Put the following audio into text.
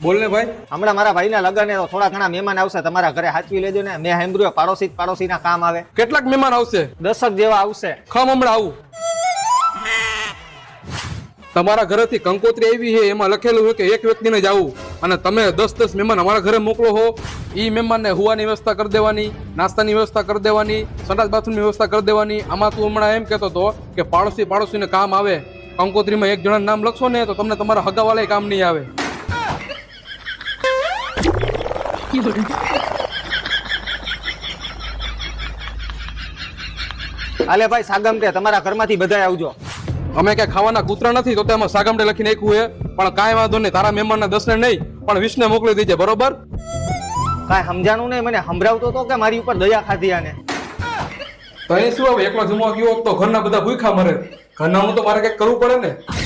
બોલ ને ભાઈ. હમણાં મારા ભાઈના લગ્ન છે તો થોડા ઘણા મહેમાન આવશે, તમારા ઘરે હાચવી લેજો ને. મેં સાંભળ્યું પાડોશીના કામ આવે. કેટલાક મહેમાન આવશે? 10 જેવા આવશે. ખમ હમણાં આવું. તમારા ઘરેથી કંકોત્રી આવી છે, એમાં લખેલું છે કે એક વ્યક્તિને જ આવું, અને તમે 10 મહેમાન અમારા ઘરે મોકલો છો. ઈ મહેમાનને હુવાની વ્યવસ્થા કરી દેવાની, નાસ્તાની વ્યવસ્થા કરી દેવાની, સંડાસ બાથરૂમની વ્યવસ્થા કરી દેવાની. આમાં તું હમણાં એમ કહેતો હતો કે પાડોશીને કામ આવે. કંકોત્રીમાં એક જણાનું નામ લખશો ને તો તમને તમારા હગાવાળાએ કામ નહીં આવે. હાલે ભાઈ સાગમટે તમારા ઘરમાંથી બધાય આવજો. અમે ક્યાં ખાવાના કૂતરા નથી તો તેમાં સાગમટે લખી નાખ્યું છે, પણ કાંઈ વાંધો નહીં. તારા મહેમાનના 10 ને નહીં પણ 20 ને મોકલી દેજે, બરોબર? કાંઈ સમજાણું નહીં, મને સંભળાવતો હતો કે મારી ઉપર દયા ખાધી આને. તો અહીં શું હવે એકલો જમવા ગયો તો ઘરના બધા ભૂખા મરે. ઘરનામાં તો મારે કંઈક કરવું પડે ને.